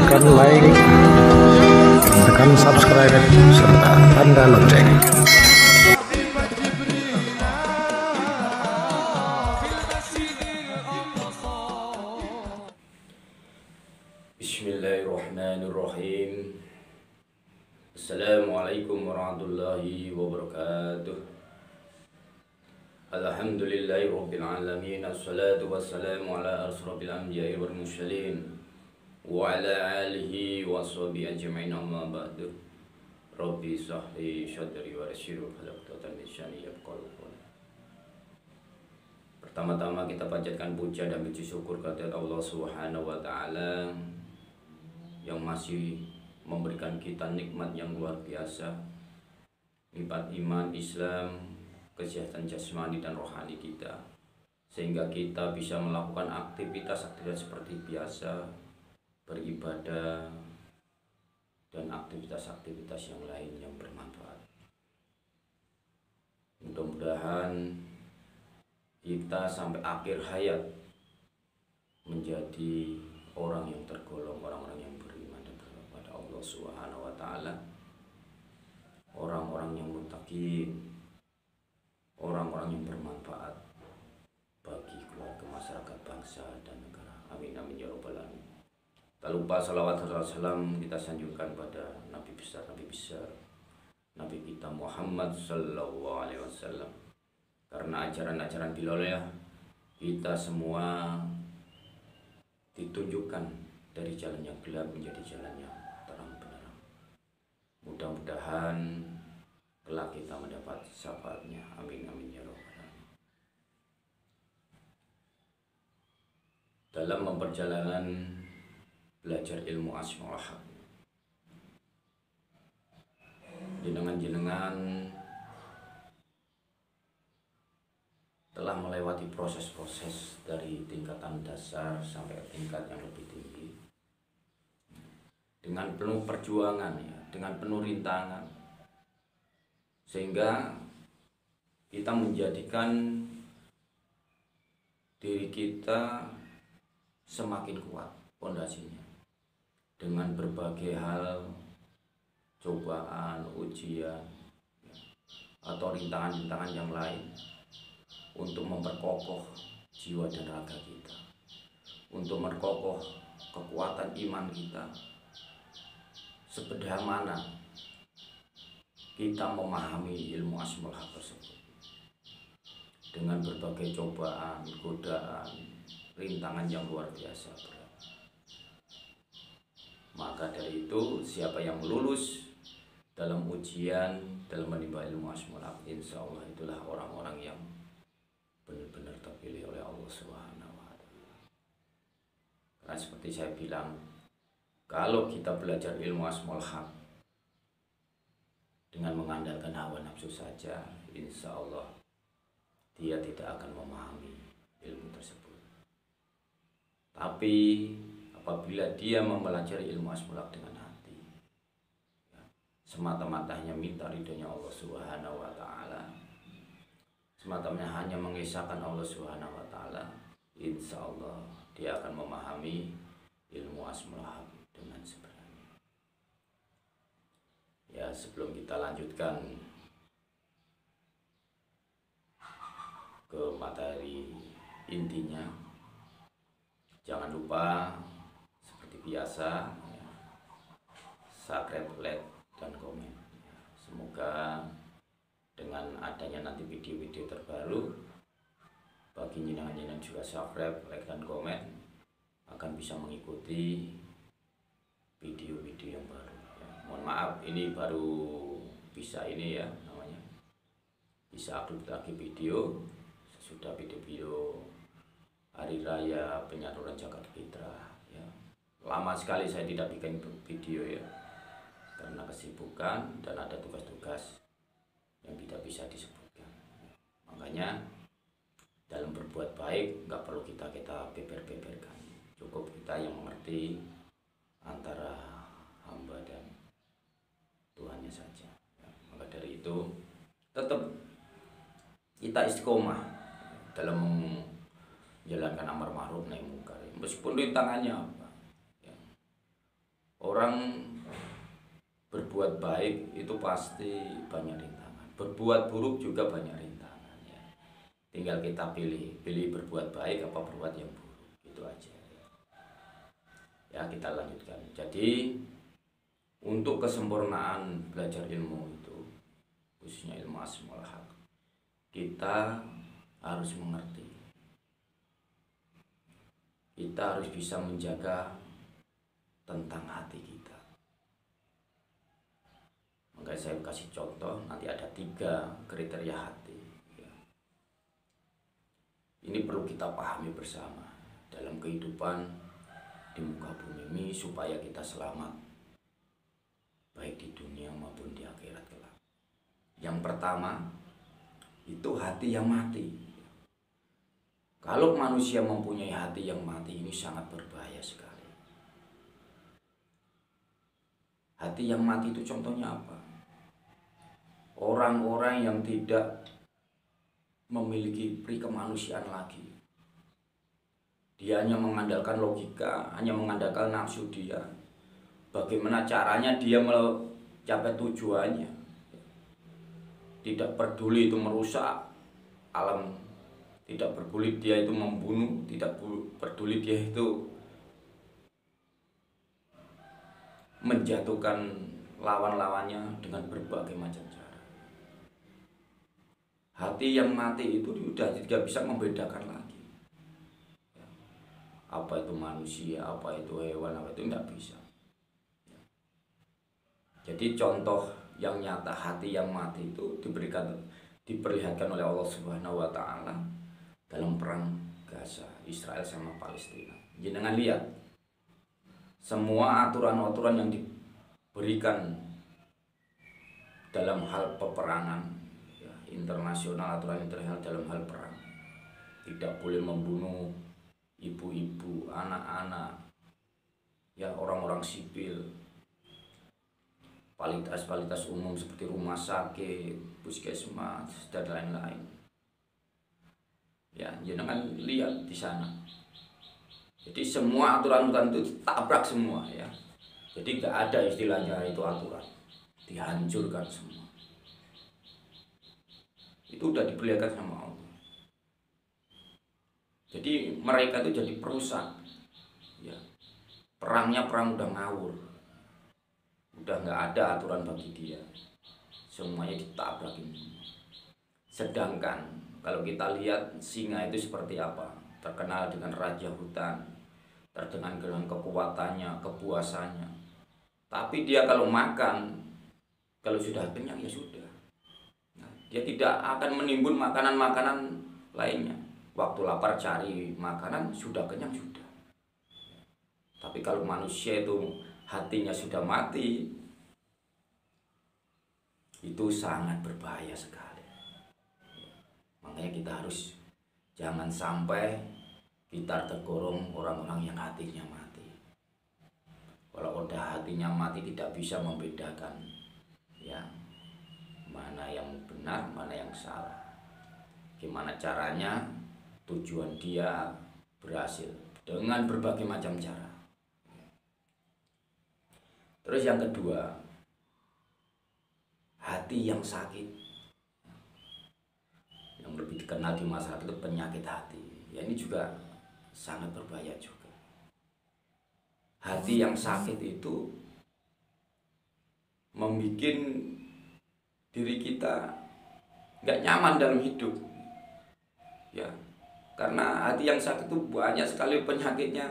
tekan like, tekan subscribe, serta tanda lonceng. Bismillahirrahmanirrahim. Assalamualaikum warahmatullahi wabarakatuh. Alhamdulillahirabbil alamin. Assalatu wassalamu ala asrofil anbiya'i wal mursalin wa ala alihi wa sahbihi ajma'in, amma ba'du. Rabbi sahli syadri wa yassir halaqatan min lisani yafqahu qawli. Pertama-tama kita panjatkan puja dan puji syukur kepada Allah Subhanahu wa taala yang masih memberikan kita nikmat yang luar biasa, nikmat iman, Islam, kesehatan jasmani dan rohani kita, sehingga kita bisa melakukan aktivitas-aktivitas seperti biasa, beribadah, dan aktivitas-aktivitas yang lain yang bermanfaat. Mudah-mudahan kita sampai akhir hayat menjadi orang yang tergolong orang-orang yang beriman dan kepada Allah Subhanahu wa taala, orang-orang yang muttaqin, orang-orang yang bermanfaat bagi keluarga, masyarakat, bangsa dan negara. Amin amin ya rabbal alamin. Tak lupa salawat dan salam kita sanjungkan pada Nabi besar Nabi kita Muhammad sallallahu alaihi wasallam. Karena ajaran-ajaran beliau kita semua ditunjukkan dari jalan yang gelap menjadi jalan yang terang benderang. Mudah-mudahan kelak kita mendapat syafaatnya. Amin amin ya rabbal alamin. Dalam memperjalanan belajar ilmu asmaul haq, jenengan telah melewati proses-proses dari tingkatan dasar sampai tingkat yang lebih tinggi dengan penuh perjuangan, dengan penuh rintangan, sehingga kita menjadikan diri kita semakin kuat pondasinya dengan berbagai hal, cobaan, ujian, atau rintangan-rintangan yang lain, untuk memperkokoh jiwa dan raga kita, untuk memperkokoh kekuatan iman kita. Sebedah mana kita memahami ilmu asmaul haq tersebut dengan berbagai cobaan, godaan, rintangan yang luar biasa berat. Maka dari itu, siapa yang lulus dalam ujian, dalam menimba ilmu asmaul haq, insya Allah itulah orang-orang yang benar-benar terpilih oleh Allah Subhanahu wa taala. Karena seperti saya bilang, kalau kita belajar ilmu asmaul haq dengan mengandalkan hawa nafsu saja, insya Allah dia tidak akan memahami ilmu tersebut. Tapi apabila dia mempelajari ilmu asmaul haq dengan hati, semata-mata hanya minta ridhonya Allah Subhanahu wa taala, semata-mata hanya mengisahkan Allah Subhanahu wa taala, insya Allah dia akan memahami ilmu asmaul haq dengan sebenarnya. Ya, sebelum kita lanjutkan ke materi intinya, jangan lupa seperti biasa subscribe, like, dan komen. Semoga dengan adanya nanti video-video terbaru, bagi jenengan juga subscribe, like, dan komen, akan bisa mengikuti video-video yang baru. Mohon maaf, ini baru bisa bisa upload lagi video sesudah video-video hari raya penyaluran zakat fitrah. Lama sekali saya tidak bikin video karena kesibukan dan ada tugas-tugas yang tidak bisa disebutkan. Makanya dalam berbuat baik nggak perlu kita beber-beberkan, cukup kita yang mengerti antara hamba dan Tuhannya saja. Maka dari itu tetap kita istiqomah dalam menjalankan amar ma'ruf nahi munkar, meskipun rintangannya apa. Orang berbuat baik itu pasti banyak rintangan, berbuat buruk juga banyak rintangan ya. Tinggal kita pilih berbuat baik apa berbuat yang buruk, itu aja ya. Kita lanjutkan. Jadi untuk kesempurnaan belajar ilmu itu, khususnya ilmu asmaul haq, kita harus mengerti, kita harus bisa menjaga tentang hati kita. Makanya saya kasih contoh, nanti ada 3 kriteria hati ya. Ini perlu kita pahami bersama dalam kehidupan di muka bumi ini supaya kita selamat baik di dunia maupun di akhirat kelak. Yang pertama itu hati yang mati. Kalau manusia mempunyai hati yang mati, ini sangat berbahaya sekali. Hati yang mati itu contohnya apa? Orang-orang yang tidak memiliki pri kemanusiaan lagi. Dia hanya mengandalkan logika, hanya mengandalkan nafsu dia. Bagaimana caranya dia mencapai tujuannya. Tidak peduli itu merusak alam, tidak peduli dia itu membunuh, tidak peduli dia itu menjatuhkan lawan-lawannya dengan berbagai macam cara. Hati yang mati itu sudah tidak bisa membedakan lagi apa itu manusia, apa itu hewan, apa itu tidak bisa. Jadi contoh yang nyata hati yang mati itu diperlihatkan oleh Allah Subhanahu wa taala dalam perang Gaza, Israel sama Palestina. Jangan lihat semua aturan-aturan yang diberikan dalam hal peperangan ya, internasional, aturan internasional dalam hal perang. Tidak boleh membunuh ibu-ibu, anak-anak, ya orang-orang sipil, fasilitas umum seperti rumah sakit, puskesmas dan lain-lain. Ya, jangan lihat di sana. Jadi semua aturan-aturan itu tabrak semua ya. Jadi nggak ada istilahnya itu aturan, dihancurkan semua. Itu udah diperlihatkan sama Allah. Jadi mereka itu jadi perusak. Ya, perangnya perang udah ngawur, udah nggak ada aturan bagi dia. Semuanya ditabrakin. Sedangkan kalau kita lihat singa itu seperti apa? Terkenal dengan raja hutan, terkenal dengan kekuatannya, kepuasannya. Tapi dia kalau makan, kalau sudah kenyang ya sudah. Nah, dia tidak akan menimbun makanan-makanan lainnya. Waktu lapar cari makanan, sudah kenyang sudah. Tapi kalau manusia itu hatinya sudah mati, itu sangat berbahaya sekali. Makanya kita harus jangan sampai kita tergolong orang-orang yang hatinya mati. Kalau udah hatinya mati tidak bisa membedakan ya mana yang benar, mana yang salah. Gimana caranya tujuan dia berhasil dengan berbagai macam cara. Terus yang kedua, hati yang sakit, yang lebih dikenal di masyarakat itu penyakit hati. Ya ini juga sangat berbahaya juga. Hati yang sakit itu membuat diri kita nggak nyaman dalam hidup. Ya, karena hati yang sakit itu banyak sekali penyakitnya.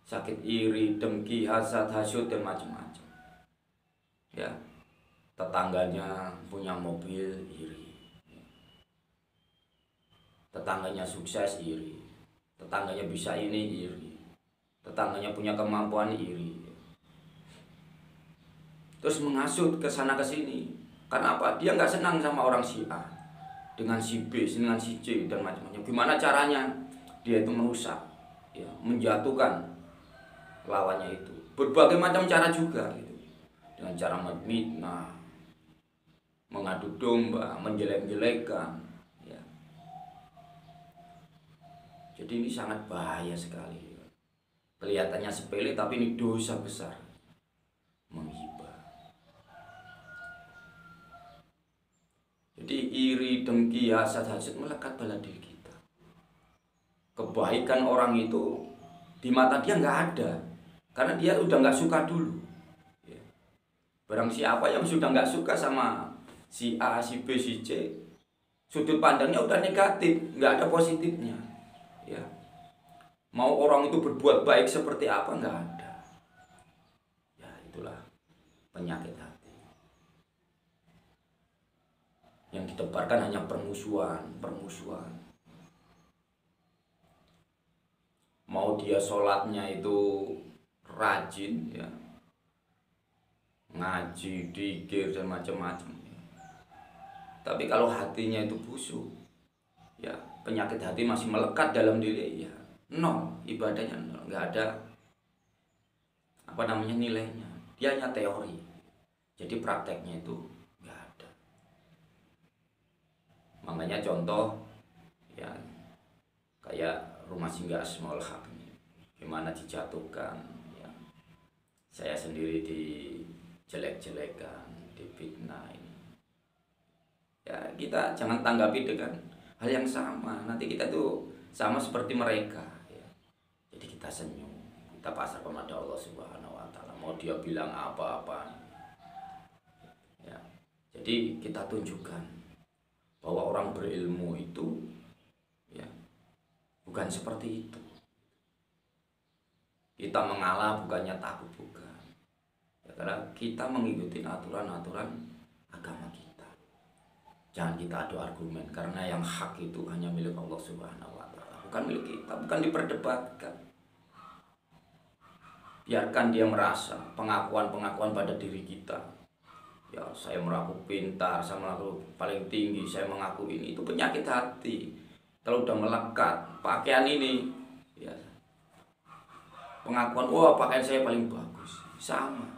Sakit iri, dengki, hasad, hasud dan macam-macam. Ya, tetangganya punya mobil iri, tetangganya sukses iri, tetangganya bisa ini iri, tetangganya punya kemampuan iri. Terus menghasut ke sana ke sini. Karena apa? Dia nggak senang sama orang si A dengan si B, dengan si C dan macam-macam. Gimana caranya dia itu merusak, ya, menjatuhkan lawannya itu. Berbagai macam cara juga gitu. Dengan cara memfitnah, mengadu domba, menjelek-jelekan, ya. Jadi ini sangat bahaya sekali. Kelihatannya sepele tapi ini dosa besar. dia hasad melekat pada diri kita. Kebaikan orang itu di mata dia nggak ada, karena dia udah nggak suka dulu. Ya. Barang siapa yang sudah nggak suka sama si A, si B, si C, sudut pandangnya udah negatif, nggak ada positifnya. Ya. Mau orang itu berbuat baik seperti apa nggak ada. Ya itulah penyakit hati. Yang ditebarkan hanya permusuhan. Mau dia sholatnya itu rajin, ya, ngaji, dzikir dan macam-macam. Ya. Tapi kalau hatinya itu busuk, ya penyakit hati masih melekat dalam diri, ya nol, ibadahnya nol, nggak ada nilainya. Dia hanya teori, jadi prakteknya itu nggak ada. Makanya contoh, ya kayak rumah singgah Asmaul Haq ini, gimana dijatuhkan, ya. Saya sendiri dijelek-jelekan, difitnah ini. Ya kita jangan tanggapi dengan hal yang sama. Nanti kita tuh sama seperti mereka, ya. Jadi kita senyum, kita pasrah kepada Allah Subhanahu Wa Taala. Mau dia bilang apa-apa, ya. Jadi kita tunjukkan bahwa orang berilmu itu, ya, bukan seperti itu. Kita mengalah bukannya takut, bukan. Ya, karena kita mengikuti aturan-aturan agama kita. Jangan kita adu argumen, karena yang hak itu hanya milik Allah Subhanahu Wa Taala, bukan milik kita, bukan diperdebatkan. Biarkan dia merasa pengakuan-pengakuan pada diri kita. Ya, saya mengaku pintar, saya mengaku paling tinggi, saya mengaku ini, itu penyakit hati. Kalau udah melekat pakaian ini, ya, pengakuan, wah pakaian saya paling bagus, sama.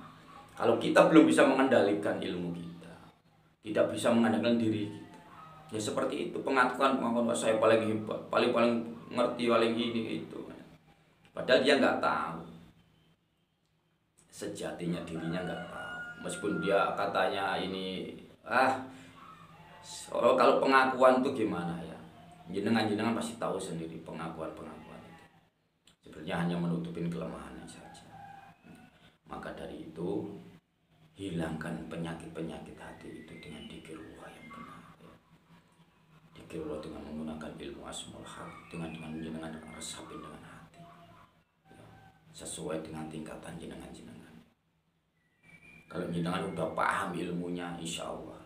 Kalau kita belum bisa mengendalikan ilmu kita, tidak bisa mengendalikan diri kita, ya seperti itu, pengakuan wah saya paling hebat, paling ngerti, paling ini itu. Padahal dia nggak tahu sejatinya, dirinya nggak tahu. Meskipun dia katanya ini, kalau pengakuan itu gimana ya? Jenengan pasti tahu sendiri pengakuan itu. Sebenarnya hanya menutupin kelemahannya saja. Maka dari itu, hilangkan penyakit-penyakit hati itu dengan dzikirullah yang benar. Ya. Dzikirullah dengan menggunakan ilmu Asmaul Haq, dengan jenengan resapin dengan hati. Ya. Sesuai dengan tingkatan jenengan. Kalau jenengan udah paham ilmunya, insya Allah.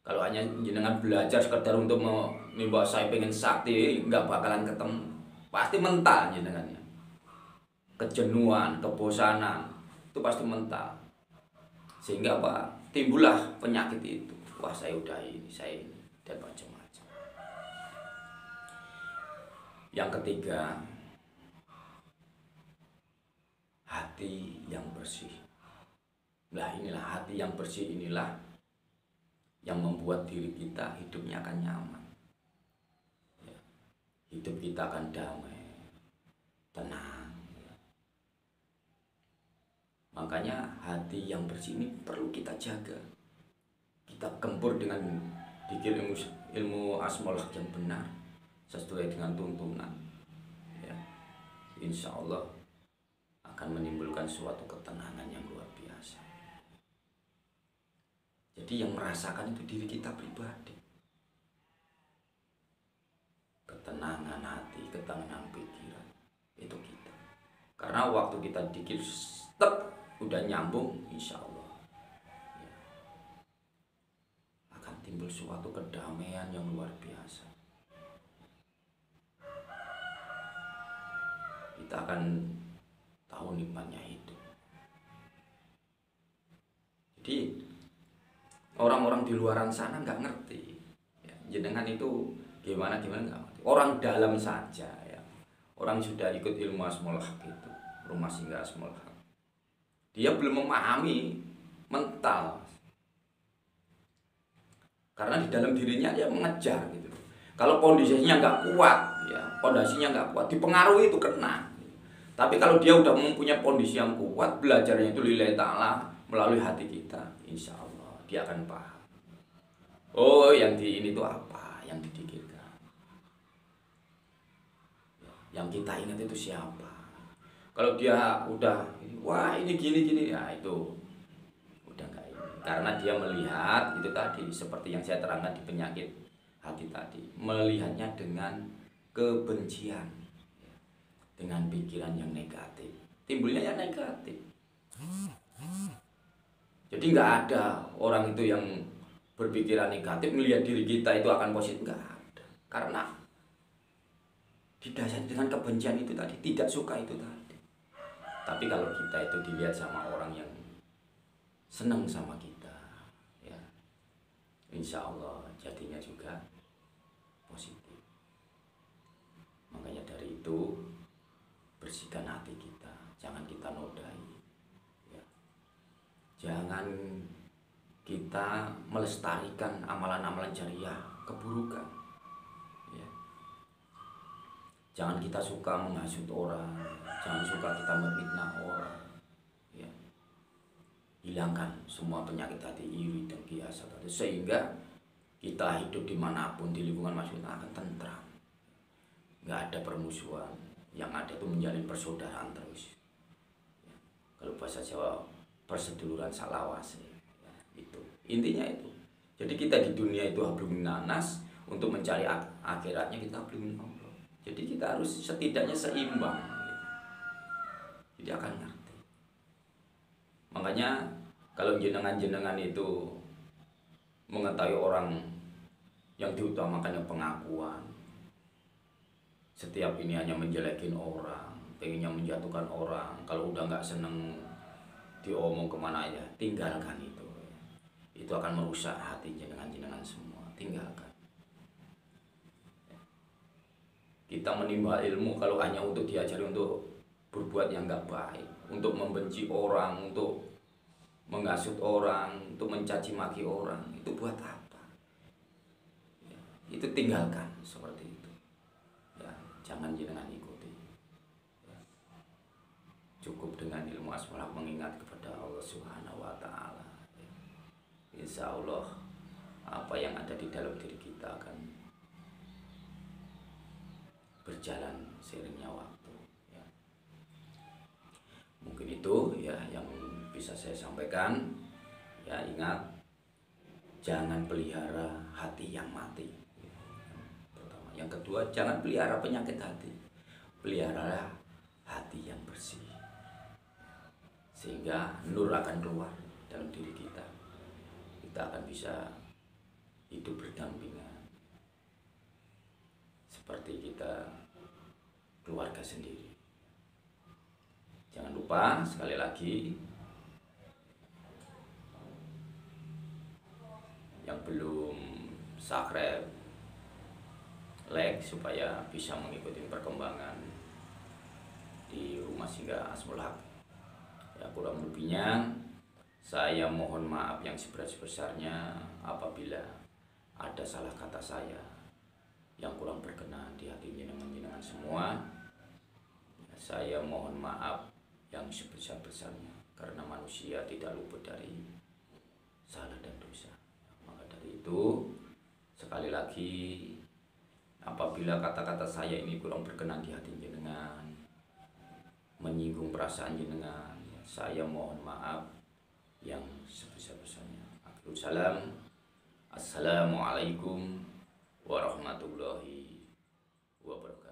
Kalau hanya jenengan belajar sekedar untuk menimba saya pengen sakti, nggak bakalan ketemu. Pasti mental jenengannya. Kejenuhan, kebosanan, itu pasti mental. Sehingga apa? Timbullah penyakit itu. Wah saya udah ini, saya ini, dan macam-macam. Yang ketiga, hati yang bersih. Nah inilah hati yang bersih, inilah yang membuat diri kita hidupnya akan nyaman, ya. Hidup kita akan damai, tenang, ya. Makanya hati yang bersih ini perlu kita jaga. Kita gempur dengan dzikir ilmu Asmaul Haq yang benar, sesuai dengan tuntunan, ya. Insya Allah akan menimbulkan suatu ketenangan yang luar biasa. Jadi yang merasakan itu diri kita pribadi. Ketenangan hati, ketenangan pikiran, itu kita. Karena waktu kita dzikir udah nyambung, insya Allah, ya, akan timbul suatu kedamaian yang luar biasa. Kita akan tahu nikmatnya hidup. Jadi orang-orang di luaran sana nggak ngerti, ya, jenengan itu gimana nggak ngerti. Orang dalam saja, ya, orang sudah ikut ilmu Asmaul Haq itu, rumah singgah Asmaul Haq, dia belum memahami mental, karena di dalam dirinya dia mengejar gitu. Kalau kondisinya nggak kuat, ya pondasinya nggak kuat, dipengaruhi itu kena. Tapi kalau dia udah mempunyai kondisi yang kuat, belajarnya itu lillahi ta'ala melalui hati kita, insya Allah dia akan paham. Oh yang di ini tuh apa, yang dipikirkan. Yang kita ingat itu siapa? Kalau dia udah wah ini gini ya itu udah enggak ini. Karena dia melihat itu tadi seperti yang saya terangkan di penyakit hati tadi, melihatnya dengan kebencian, dengan pikiran yang negatif, timbulnya yang negatif. Jadi nggak ada orang itu yang berpikiran negatif melihat diri kita itu akan positif, nggak ada. Karena didasari dengan kebencian itu tadi, tidak suka itu tadi. Tapi kalau kita itu dilihat sama orang yang senang sama kita, ya, insya Allah jadinya juga positif. Makanya dari itu bersihkan hati kita, jangan kita nodai. Jangan kita melestarikan amalan-amalan jariah keburukan, ya. Jangan kita suka menghasut orang, jangan suka kita memfitnah orang, ya. Hilangkan semua penyakit hati iri, dengki, hasad, sehingga kita hidup dimanapun di lingkungan manusia akan tentram, nggak ada permusuhan, yang ada itu menjalin persaudaraan terus, ya. Kalau bahasa Jawa perseduluran salawase, ya, itu intinya itu. Jadi kita di dunia itu hablum nanas, untuk mencari akhiratnya kita hablum Allah. Jadi kita harus setidaknya seimbang, gitu. Jadi akan ngerti. Makanya kalau jenengan-jenengan itu mengetahui orang yang diutamakannya pengakuan, setiap ini hanya menjelekin orang, pengennya menjatuhkan orang, kalau udah nggak seneng diomong kemana aja, tinggalkan itu. Itu akan merusak hati jenengan-jenengan semua, tinggalkan. Kita menimba ilmu kalau hanya untuk diajari untuk berbuat yang nggak baik, untuk membenci orang, untuk menghasut orang, untuk mencaci maki orang, itu buat apa? Ya, itu tinggalkan seperti itu. Ya, jangan jenengan ikuti. Ya. Cukup dengan ilmu asmaul mengingat kepada Allah Subhanahu wa taala. Ya. Insya Allah apa yang ada di dalam diri kita akan berjalan seiringnya waktu, ya. Mungkin itu ya yang bisa saya sampaikan. Ya, ingat, jangan pelihara hati yang mati, ya. Pertama. Yang kedua, jangan pelihara penyakit hati, pelihara hati yang bersih, sehingga nur akan keluar dalam diri kita. Kita akan bisa hidup berdampingan seperti kita keluarga sendiri. Jangan lupa sekali lagi, yang belum subscribe, like supaya bisa mengikuti perkembangan di Rumah Singgah Asmaul Haq. Ya, kurang lebihnya saya mohon maaf yang sebesar-besarnya apabila ada salah kata saya yang kurang berkenan di hati jenengan-jenengan semua. Saya mohon maaf yang sebesar-besarnya, karena manusia tidak luput dari salah dan dosa. Maka dari itu, sekali lagi, apabila kata-kata saya ini kurang berkenan di hati jenengan, menyinggung perasaan jenengan, saya mohon maaf yang sebesar-besarnya. Akhirul salam. Assalamualaikum warahmatullahi wabarakatuh.